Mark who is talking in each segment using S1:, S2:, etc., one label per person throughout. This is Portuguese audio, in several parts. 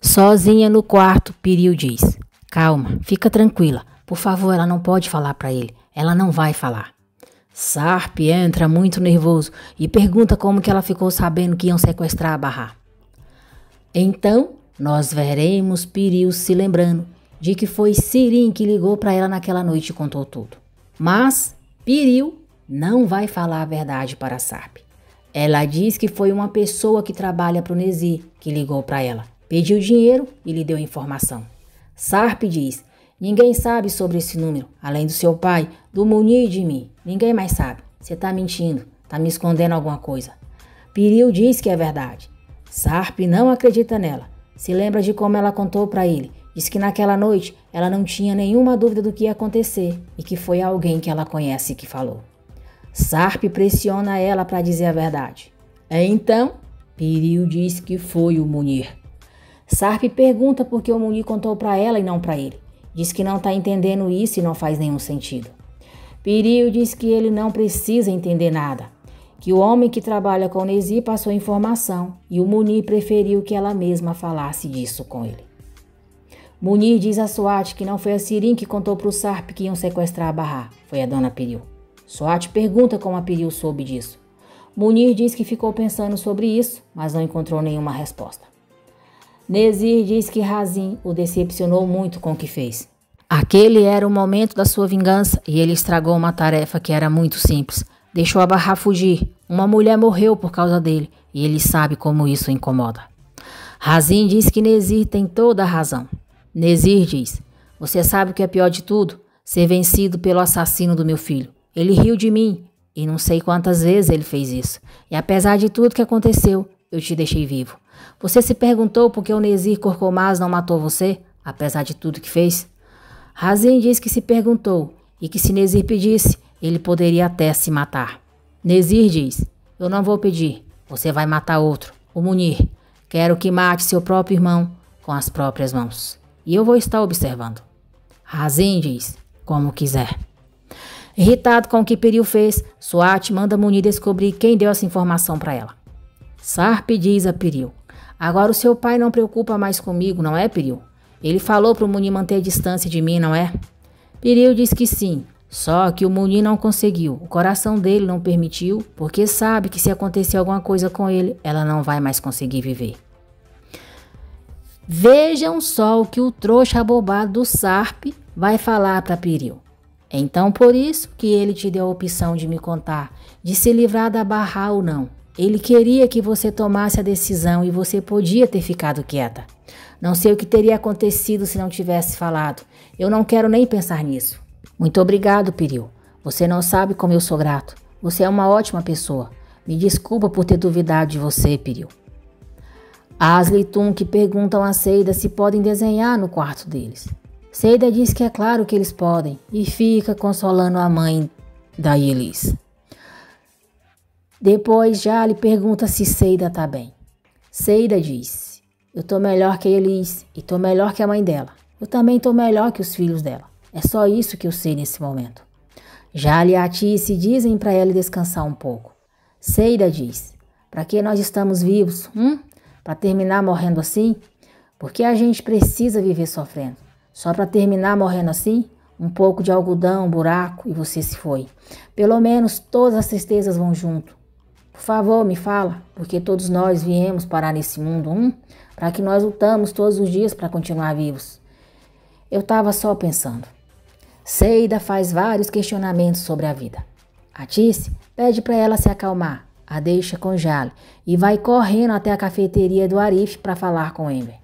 S1: Sozinha no quarto, Piril diz: calma, fica tranquila. Por favor, ela não pode falar para ele. Ela não vai falar. Sarp entra muito nervoso e pergunta como que ela ficou sabendo que iam sequestrar a Bahá. Então, nós veremos Piril se lembrando de que foi Sirim que ligou para ela naquela noite e contou tudo. Mas Piril não vai falar a verdade para Sarp. Ela diz que foi uma pessoa que trabalha para o Nezir que ligou para ela, pediu dinheiro e lhe deu informação. Sarp diz: ninguém sabe sobre esse número, além do seu pai, do Munir e de mim. Ninguém mais sabe. Você tá mentindo, tá me escondendo alguma coisa. Piril diz que é verdade. Sarp não acredita nela. Se lembra de como ela contou para ele. Diz que naquela noite ela não tinha nenhuma dúvida do que ia acontecer e que foi alguém que ela conhece que falou. Sarp pressiona ela para dizer a verdade. Então, Piril diz que foi o Munir. Sarp pergunta por que o Munir contou para ela e não para ele. Diz que não está entendendo isso e não faz nenhum sentido. Piril diz que ele não precisa entender nada, que o homem que trabalha com o Nezir passou informação e o Munir preferiu que ela mesma falasse disso com ele. Munir diz a Swat que não foi a Sirim que contou para o Sarp que iam sequestrar a Bahá, foi a dona Piril. Swat pergunta como a Piril soube disso. Munir diz que ficou pensando sobre isso, mas não encontrou nenhuma resposta. Nezir diz que Razin o decepcionou muito com o que fez. Aquele era o momento da sua vingança e ele estragou uma tarefa que era muito simples. Deixou a Bahá fugir. Uma mulher morreu por causa dele e ele sabe como isso o incomoda. Razin diz que Nezir tem toda a razão. Nezir diz: você sabe o que é pior de tudo? Ser vencido pelo assassino do meu filho. Ele riu de mim e não sei quantas vezes ele fez isso. E apesar de tudo que aconteceu, eu te deixei vivo. Você se perguntou por que o Nezir Corcomaz não matou você, apesar de tudo que fez? Razin diz que se perguntou e que se Nezir pedisse, ele poderia até se matar. Nezir diz: eu não vou pedir, você vai matar outro, o Munir. Quero que mate seu próprio irmão com as próprias mãos. E eu vou estar observando. Razin diz: como quiser. Irritado com o que Piril fez, Swat manda Munir descobrir quem deu essa informação para ela. Sarp diz a Piril: agora o seu pai não preocupa mais comigo, não é, Piril? Ele falou para o Munir manter a distância de mim, não é? Piril diz que sim, só que o Munir não conseguiu. O coração dele não permitiu, porque sabe que se acontecer alguma coisa com ele, ela não vai mais conseguir viver. Vejam só o que o trouxa abobado do Sarp vai falar para Piril. Então por isso que ele te deu a opção de me contar, de se livrar da Bahá ou não. Ele queria que você tomasse a decisão e você podia ter ficado quieta. Não sei o que teria acontecido se não tivesse falado. Eu não quero nem pensar nisso. Muito obrigado, Piril. Você não sabe como eu sou grato. Você é uma ótima pessoa. Me desculpa por ter duvidado de você, Piril. Asli e Tunk perguntam a Seida se podem desenhar no quarto deles. Seida diz que é claro que eles podem e fica consolando a mãe da Yelis. Depois Jali pergunta se Seida tá bem. Seida diz: eu tô melhor que a Yelis e tô melhor que a mãe dela. Eu também tô melhor que os filhos dela. É só isso que eu sei nesse momento. Jali e Atice dizem para ela descansar um pouco. Seida diz: para que nós estamos vivos? Para terminar morrendo assim? Porque a gente precisa viver sofrendo. Só para terminar morrendo assim? Um pouco de algodão, um buraco e você se foi. Pelo menos todas as tristezas vão junto. Por favor, me fala, porque todos nós viemos parar nesse mundo, para que nós lutamos todos os dias para continuar vivos. Eu estava só pensando. Seida faz vários questionamentos sobre a vida. Atice pede para ela se acalmar, a deixa com Jali e vai correndo até a cafeteria do Arif para falar com Ember.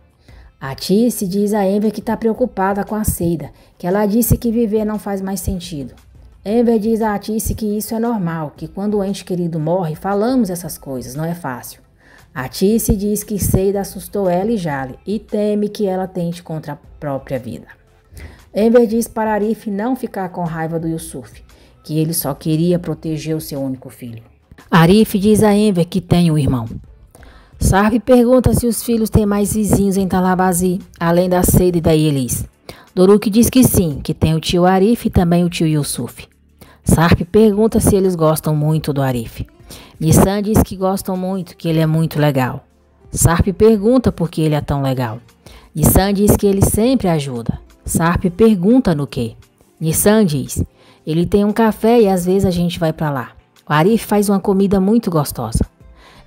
S1: Atice diz a Ember que está preocupada com a Seida, que ela disse que viver não faz mais sentido. Ember diz a Atice que isso é normal, que quando o ente querido morre, falamos essas coisas, não é fácil. Atice diz que Seida assustou ela e Jali e teme que ela tente contra a própria vida. Ember diz para Arif não ficar com raiva do Yusuf, que ele só queria proteger o seu único filho. Arif diz a Ember que tem um irmão. Sarp pergunta se os filhos têm mais vizinhos em Talabazi, além da Seida e da Yelis. Doruk diz que sim, que tem o tio Arif e também o tio Yusuf. Sarp pergunta se eles gostam muito do Arif. Nissan diz que gostam muito, que ele é muito legal. Sarp pergunta por que ele é tão legal. Nissan diz que ele sempre ajuda. Sarp pergunta no quê? Nissan diz: ele tem um café e às vezes a gente vai para lá. O Arif faz uma comida muito gostosa.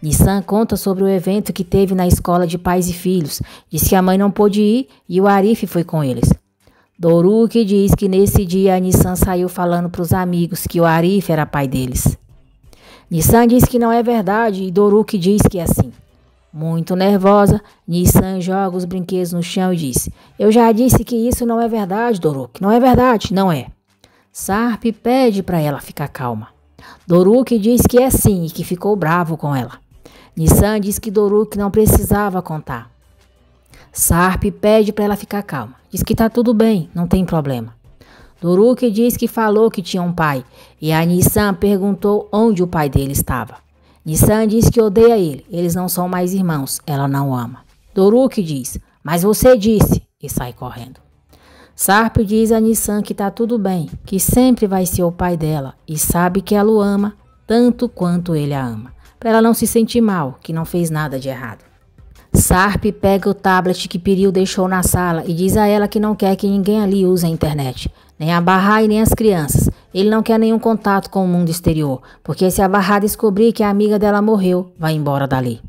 S1: Nissan conta sobre o evento que teve na escola de pais e filhos. Diz que a mãe não pôde ir e o Arif foi com eles. Doruk diz que nesse dia a Nissan saiu falando para os amigos que o Arif era pai deles. Nissan diz que não é verdade e Doruk diz que é assim. Muito nervosa, Nissan joga os brinquedos no chão e diz: eu já disse que isso não é verdade, Doruk. Não é verdade, não é. Sarp pede para ela ficar calma. Doruk diz que é sim e que ficou bravo com ela. Nissan diz que Doruk não precisava contar. Sarp pede para ela ficar calma. Diz que tá tudo bem, não tem problema. Doruk diz que falou que tinha um pai e a Nissan perguntou onde o pai dele estava. Nissan diz que odeia ele, eles não são mais irmãos, ela não o ama. Doruk diz: mas você disse, e sai correndo. Sarp diz a Nissan que tá tudo bem, que sempre vai ser o pai dela e sabe que ela o ama tanto quanto ele a ama, para ela não se sentir mal, que não fez nada de errado. Sarp pega o tablet que Piril deixou na sala e diz a ela que não quer que ninguém ali use a internet, nem a Bahá e nem as crianças. Ele não quer nenhum contato com o mundo exterior, porque se a Bahá descobrir que a amiga dela morreu, vai embora dali.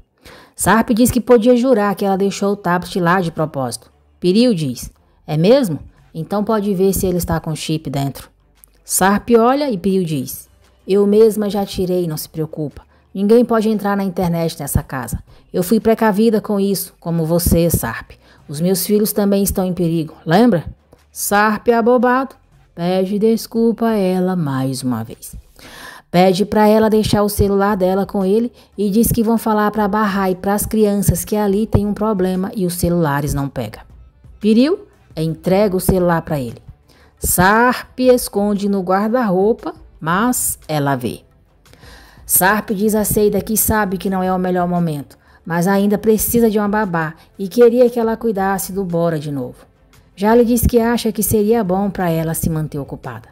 S1: Sarp diz que podia jurar que ela deixou o tablet lá de propósito. Piril diz: é mesmo? Então pode ver se ele está com chip dentro. Sarp olha e Piril diz: eu mesma já tirei, não se preocupa. Ninguém pode entrar na internet nessa casa. Eu fui precavida com isso, como você, Sarp. Os meus filhos também estão em perigo, lembra? Sarp, abobado, pede desculpa a ela mais uma vez. Pede para ela deixar o celular dela com ele e diz que vão falar para Bahá e para as crianças que ali tem um problema e os celulares não pegam. Piril entrega o celular para ele. Sarp esconde no guarda-roupa, mas ela vê. Sarp diz a Seida que sabe que não é o melhor momento, mas ainda precisa de uma babá e queria que ela cuidasse do Bora de novo. Jale diz que acha que seria bom para ela se manter ocupada.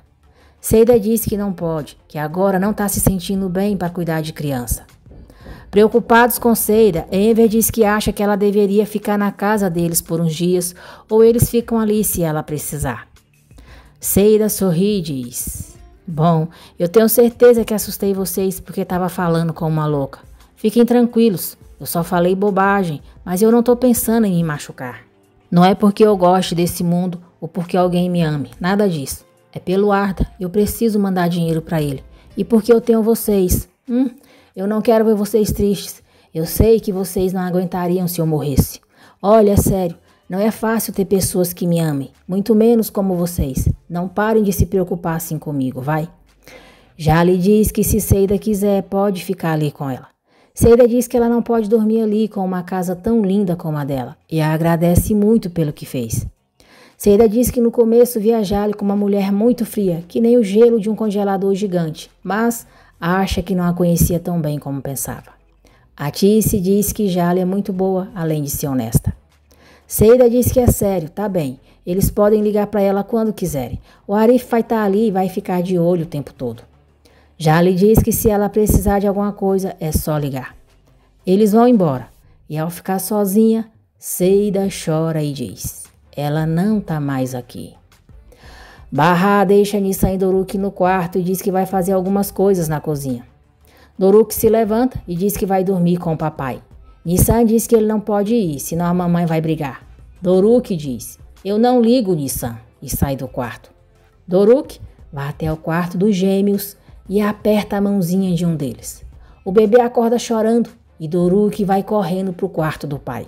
S1: Seida diz que não pode, que agora não está se sentindo bem para cuidar de criança. Preocupados com Seida, Enver diz que acha que ela deveria ficar na casa deles por uns dias ou eles ficam ali se ela precisar. Seida sorri e diz: bom, eu tenho certeza que assustei vocês porque estava falando com uma louca. Fiquem tranquilos, eu só falei bobagem, mas eu não estou pensando em me machucar. Não é porque eu goste desse mundo ou porque alguém me ame, nada disso. É pelo Arda, eu preciso mandar dinheiro para ele. E porque eu tenho vocês. Eu não quero ver vocês tristes. Eu sei que vocês não aguentariam se eu morresse. Olha, é sério, não é fácil ter pessoas que me amem, muito menos como vocês. Não parem de se preocupar assim comigo, vai? Jale diz que se Seida quiser, pode ficar ali com ela. Seida diz que ela não pode dormir ali com uma casa tão linda como a dela e a agradece muito pelo que fez. Seida diz que no começo via Jale como uma mulher muito fria, que nem o gelo de um congelador gigante, mas acha que não a conhecia tão bem como pensava. A Tice diz que Jale é muito boa, além de ser honesta. Seida diz que é sério, tá bem. Eles podem ligar para ela quando quiserem. O Arif vai estar ali e vai ficar de olho o tempo todo. Jale diz que se ela precisar de alguma coisa, é só ligar. Eles vão embora. E ao ficar sozinha, Seida chora e diz: ela não tá mais aqui. Bahá deixa Nissan e Doruk no quarto e diz que vai fazer algumas coisas na cozinha. Doruk se levanta e diz que vai dormir com o papai. Nissan diz que ele não pode ir, senão a mamãe vai brigar. Doruk diz: eu não ligo, Nissan, e sai do quarto. Doruk vai até o quarto dos gêmeos e aperta a mãozinha de um deles. O bebê acorda chorando e Doruk vai correndo para o quarto do pai.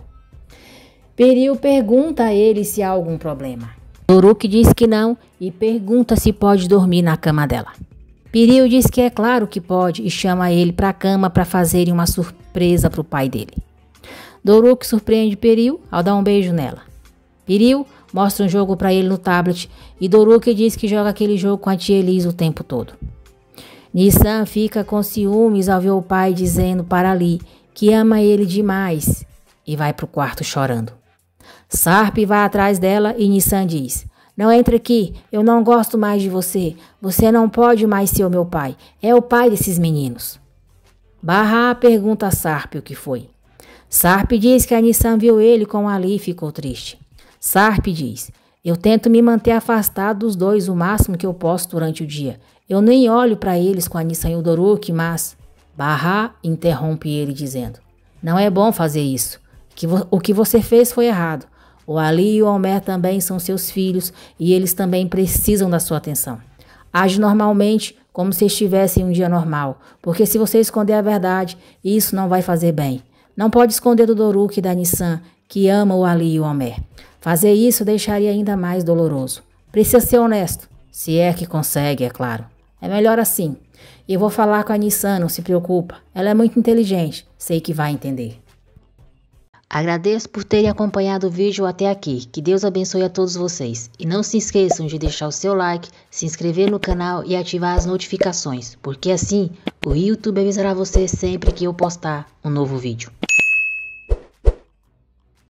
S1: Piril pergunta a ele se há algum problema. Doruk diz que não e pergunta se pode dormir na cama dela. Piril diz que é claro que pode e chama ele para a cama para fazerem uma surpresa para o pai dele. Doruk surpreende Piril ao dar um beijo nela. Piril mostra um jogo para ele no tablet e Doruk diz que joga aquele jogo com a tia Elis o tempo todo. Nissan fica com ciúmes ao ver o pai dizendo para Ali que ama ele demais e vai para o quarto chorando. Sarp vai atrás dela e Nissan diz: não entre aqui, eu não gosto mais de você. Você não pode mais ser o meu pai. É o pai desses meninos. Bahá pergunta a Sarp o que foi. Sarp diz que a Nissan viu ele com Ali e ficou triste. Sarp diz: eu tento me manter afastado dos dois o máximo que eu posso durante o dia. Eu nem olho para eles com a Nissan e o Doruk, mas... Barra interrompe ele dizendo: não é bom fazer isso. O que você fez foi errado. O Ali e o Omer também são seus filhos e eles também precisam da sua atenção. Age normalmente como se estivesse em um dia normal, porque se você esconder a verdade, isso não vai fazer bem. Não pode esconder do Doruk e da Nissan, que ama o Ali e o Omer. Fazer isso deixaria ainda mais doloroso. Precisa ser honesto, se é que consegue, é claro. É melhor assim. E eu vou falar com a Nissan, não se preocupa. Ela é muito inteligente, sei que vai entender. Agradeço por terem acompanhado o vídeo até aqui. Que Deus abençoe a todos vocês. E não se esqueçam de deixar o seu like, se inscrever no canal e ativar as notificações, porque assim o YouTube avisará você sempre que eu postar um novo vídeo.